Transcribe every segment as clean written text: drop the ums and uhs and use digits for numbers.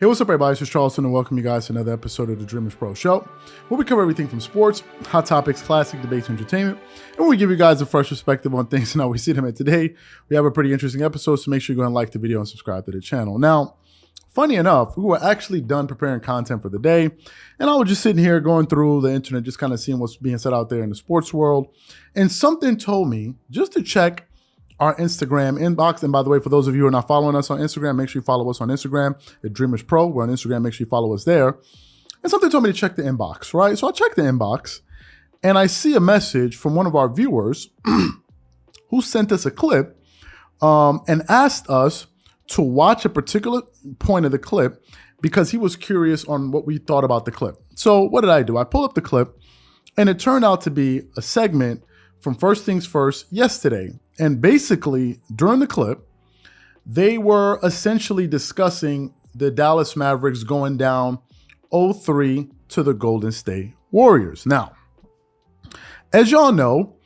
Hey, what's up, everybody? This is Charleston, and welcome you guys to another episode of the Dreamerspro Show, where we cover everything from sports, hot topics, classic debates, entertainment, and we give you guys a fresh perspective on things and how we see them. And today, we have a pretty interesting episode, so make sure you go and like the video and subscribe to the channel. Now, funny enough, we were actually done preparing content for the day, and I was just sitting here going through the internet, just kind of seeing what's being said out there in the sports world, and something told me just to check our Instagram inbox. And by the way, for those of you who are not following us on Instagram, make sure you follow us on Instagram at Dreamerspro. We're on Instagram. Make sure you follow us there. And something told me to check the inbox, right? So I checked the inbox and I see a message from one of our viewers who sent us a clip and asked us to watch a particular point of the clip because he was curious on what we thought about the clip. So what did I do? I pulled up the clip and it turned out to be a segment from First Things First yesterday. And basically, during the clip, they were essentially discussing the Dallas Mavericks going down 0-3 to the Golden State Warriors. Now, as y'all know,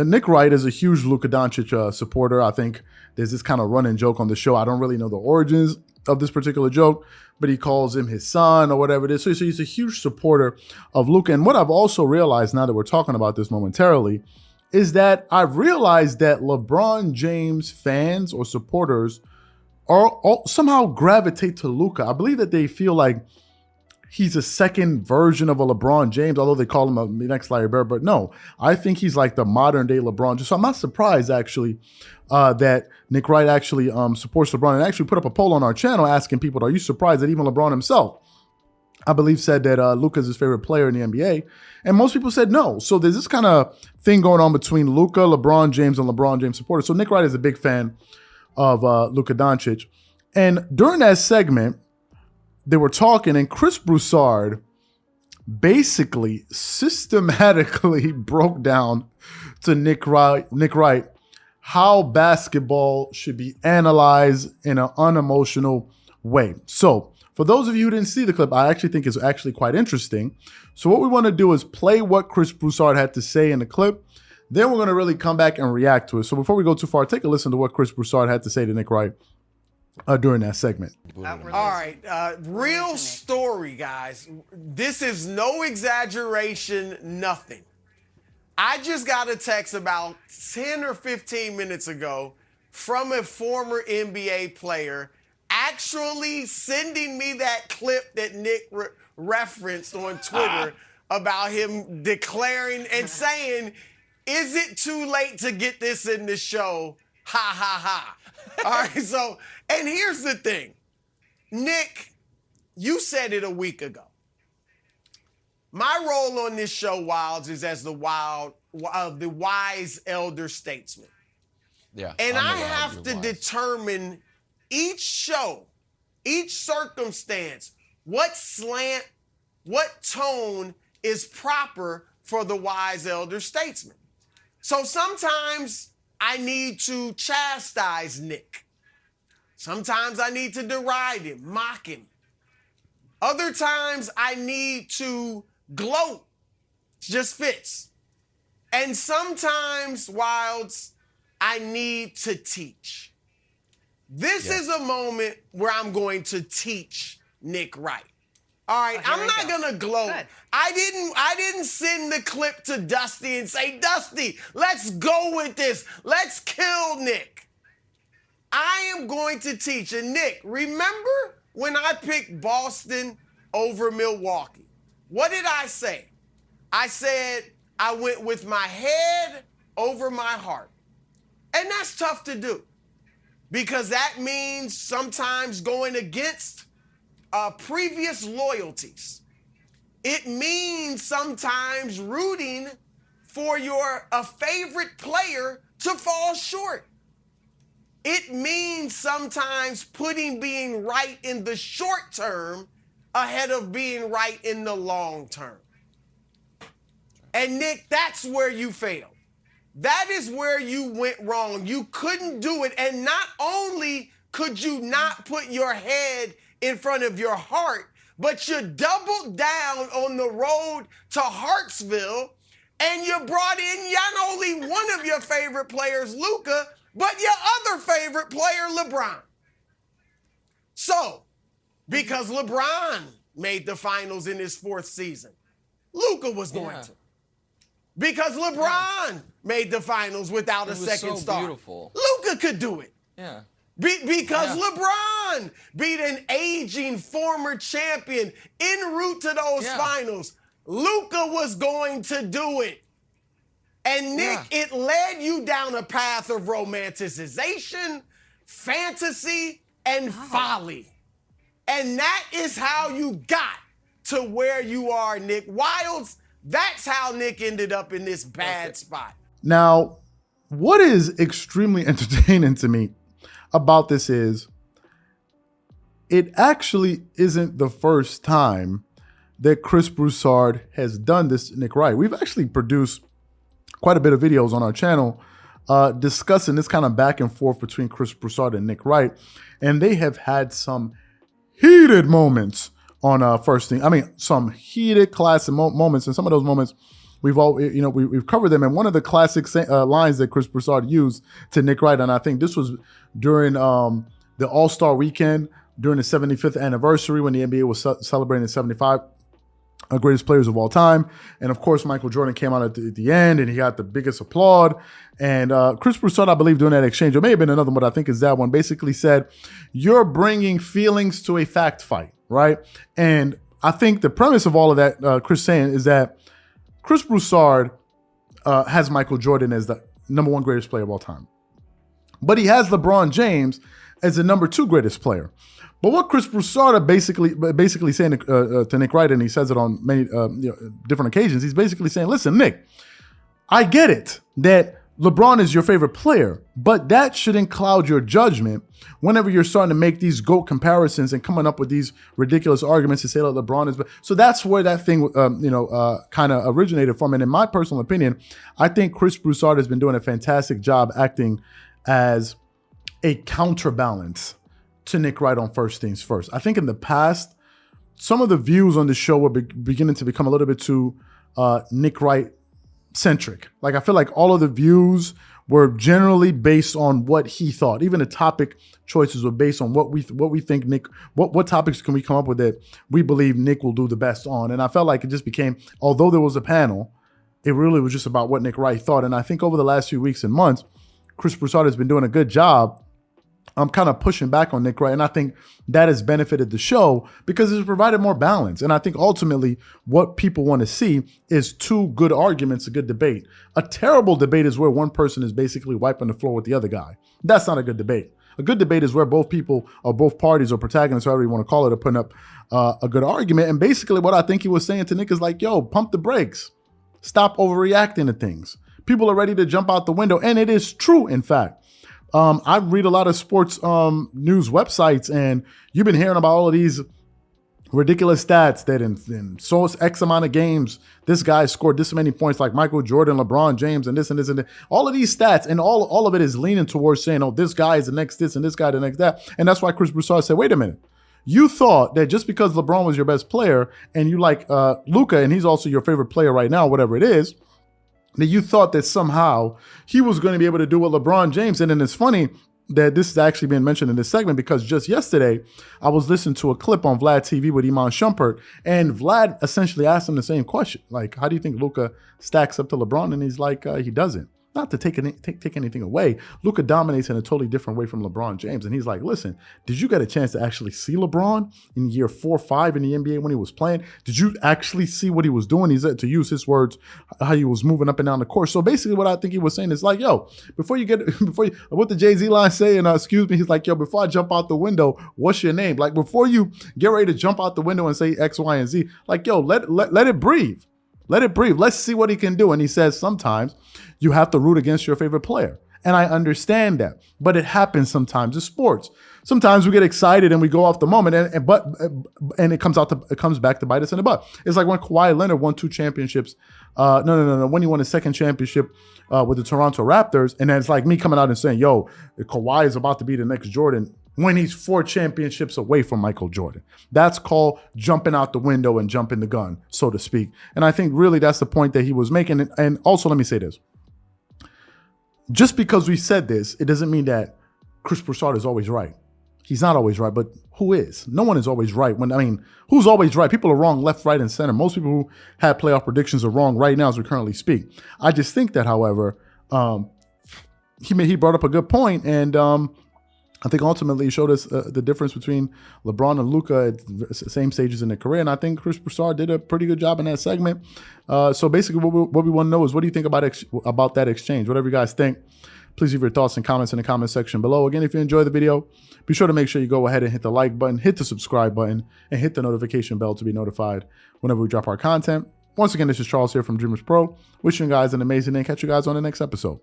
Nick Wright is a huge Luka Doncic supporter. I think there's this kind of running joke on the show. I don't really know the origins of this particular joke, but he calls him his son or whatever it is. So he's a huge supporter of Luka. And what I've also realized now that we're talking about this momentarily is that I've realized that LeBron James fans or supporters somehow gravitate to Luka. I believe that they feel like he's a second version of a LeBron James, although they call him the next Larry Bird. But no, I think he's like the modern day LeBron. So I'm not surprised actually that Nick Wright actually supports LeBron and actually put up a poll on our channel asking people, are you surprised that even LeBron himself, I believe, said that Luka is his favorite player in the NBA? And most people said no. So there's this kind of thing going on between Luka, LeBron James, and LeBron James supporters. So Nick Wright is a big fan of Luka Doncic. And during that segment, they were talking, and Chris Broussard basically systematically broke down to Nick Wright how basketball should be analyzed in an unemotional way. So for those of you who didn't see the clip, I actually think it's actually quite interesting. So what we want to do is play what Chris Broussard had to say in the clip. Then we're going to really come back and react to it. So before we go too far, take a listen to what Chris Broussard had to say to Nick Wright during that segment. All right, real story, guys. This is no exaggeration, nothing. I just got a text about 10 or 15 minutes ago from a former NBA player actually sending me that clip that Nick referenced on Twitter about him declaring and saying, is it too late to get this in the show? Ha, ha, ha. All right, so, and here's the thing. Nick, you said it a week ago. My role on this show, Wilds, is as the wise elder statesman. Yeah. And I have to determine each show, each circumstance, what slant, what tone is proper for the wise elder statesman. So sometimes I need to chastise Nick. Sometimes I need to deride him, mock him. Other times I need to gloat. It just fits. And sometimes, Wilds, I need to teach. This is a moment where I'm going to teach Nick Wright. All right, I'm not gonna gloat. Good. I didn't send the clip to Dusty and say, Dusty, let's go with this. Let's kill Nick. I am going to teach. And Nick, remember when I picked Boston over Milwaukee? What did I say? I said I went with my head over my heart. And that's tough to do because that means sometimes going against previous loyalties. It means sometimes rooting for a favorite player to fall short. It means sometimes putting being right in the short term ahead of being right in the long term. And Nick, that's where you failed. That is where you went wrong. You couldn't do it. And not only could you not put your head in front of your heart, but you doubled down on the road to Hartsville and you brought in not only one of your favorite players, Luka, but your other favorite player, LeBron. So, because LeBron made the finals in his 4th season, Luka was going to. Because LeBron made the finals without a second star, Luka could do it. Yeah. Because LeBron beat an aging former champion en route to those finals, Luka was going to do it. And Nick, it led you down a path of romanticization, fantasy, and folly. And that is how you got to where you are, Nick. Wilds, that's how Nick ended up in this bad spot. Now, what is extremely entertaining to me about this is it actually isn't the first time that Chris Broussard has done this to Nick Wright. We've actually produced quite a bit of videos on our channel discussing this kind of back and forth between Chris Broussard and Nick Wright. And they have had some heated moments on First Thing. I mean, some heated classic moments. And some of those moments we've covered them. And one of the classic lines that Chris Broussard used to Nick Wright, and I think this was during the All-Star weekend, during the 75th anniversary when the NBA was celebrating the 75 greatest players of all time. And of course, Michael Jordan came out at the end and he got the biggest applaud. And Chris Broussard, I believe, during that exchange, or may have been another one, but I think it's that one, basically said, you're bringing feelings to a fact fight, right? And I think the premise of all of that, Chris saying, is that Chris Broussard has Michael Jordan as the #1 greatest player of all time. But he has LeBron James as the #2 greatest player. But what Chris Broussard basically saying to Nick Wright, and he says it on many different occasions, he's basically saying, listen, Nick, I get it that LeBron is your favorite player, but that shouldn't cloud your judgment whenever you're starting to make these GOAT comparisons and coming up with these ridiculous arguments to say that LeBron is. So that's where that thing, kind of originated from. And in my personal opinion, I think Chris Broussard has been doing a fantastic job acting as a counterbalance to Nick Wright on First Things First. I think in the past, some of the views on the show were beginning to become a little bit too Nick Wright centric. Like, I feel like all of the views were generally based on what he thought. Even the topic choices were based on what we think Nick, what topics can we come up with that we believe Nick will do the best on. And I felt like it just became, although there was a panel, it really was just about what Nick Wright thought. And I think over the last few weeks and months, Chris Broussard has been doing a good job. I'm kind of pushing back on Nick Wright, and I think that has benefited the show because it's provided more balance. And I think ultimately what people want to see is two good arguments, a good debate. A terrible debate is where one person is basically wiping the floor with the other guy. That's not a good debate. A good debate is where both people or both parties or protagonists, however you want to call it, are putting up a good argument. And basically what I think he was saying to Nick is like, yo, pump the brakes. Stop overreacting to things. People are ready to jump out the window. And it is true, in fact. I read a lot of sports news websites, and you've been hearing about all of these ridiculous stats that in so X amount of games, this guy scored this many points, like Michael Jordan, LeBron James, and this and this and this. All of these stats, and all of it is leaning towards saying, oh, this guy is the next this and this guy the next that. And that's why Chris Broussard said, wait a minute. You thought that just because LeBron was your best player and you like Luka, and he's also your favorite player right now, whatever it is, that you thought that somehow he was going to be able to do what LeBron James did. And it's funny that this is actually being mentioned in this segment because just yesterday I was listening to a clip on Vlad TV with Iman Shumpert, and Vlad essentially asked him the same question. Like, how do you think Luka stacks up to LeBron? And he's like, he doesn't. Not to take anything away. Luka dominates in a totally different way from LeBron James. And he's like, listen, did you get a chance to actually see LeBron in year 4 or 5 in the NBA when he was playing? Did you actually see what he was doing? He said, to use his words, how he was moving up and down the court. So basically what I think he was saying is like, yo, what the Jay-Z line say, and excuse me, he's like, yo, before I jump out the window, what's your name? Like, before you get ready to jump out the window and say X, Y, and Z, like, yo, let it breathe. Let it breathe. Let's see what he can do. And he says sometimes you have to root against your favorite player. And I understand that. But it happens sometimes in sports. Sometimes we get excited and we go off the moment, and it comes back to bite us in the butt. It's like when Kawhi Leonard won 2 championships. No. When he won his second championship with the Toronto Raptors. And then it's like me coming out and saying, yo, Kawhi is about to be the next Jordan, when he's 4 championships away from Michael Jordan. That's called jumping out the window and jumping the gun, so to speak. And I think really that's the point that he was making. And also, let me say this. Just because we said this, it doesn't mean that Chris Broussard is always right. He's not always right, but who is? No one is always right. Who's always right? People are wrong left, right, and center. Most people who had playoff predictions are wrong right now as we currently speak. I just think that, however, he brought up a good point, and I think ultimately he showed us the difference between LeBron and Luka at the same stages in their career, and I think Chris Broussard did a pretty good job in that segment. So basically what we want to know is, what do you think about that exchange? Whatever you guys think, please leave your thoughts and comments in the comment section below. Again, if you enjoyed the video, be sure to make sure you go ahead and hit the like button, hit the subscribe button, and hit the notification bell to be notified whenever we drop our content. Once again, this is Charles here from Dreamerspro. Wishing you guys an amazing day. Catch you guys on the next episode.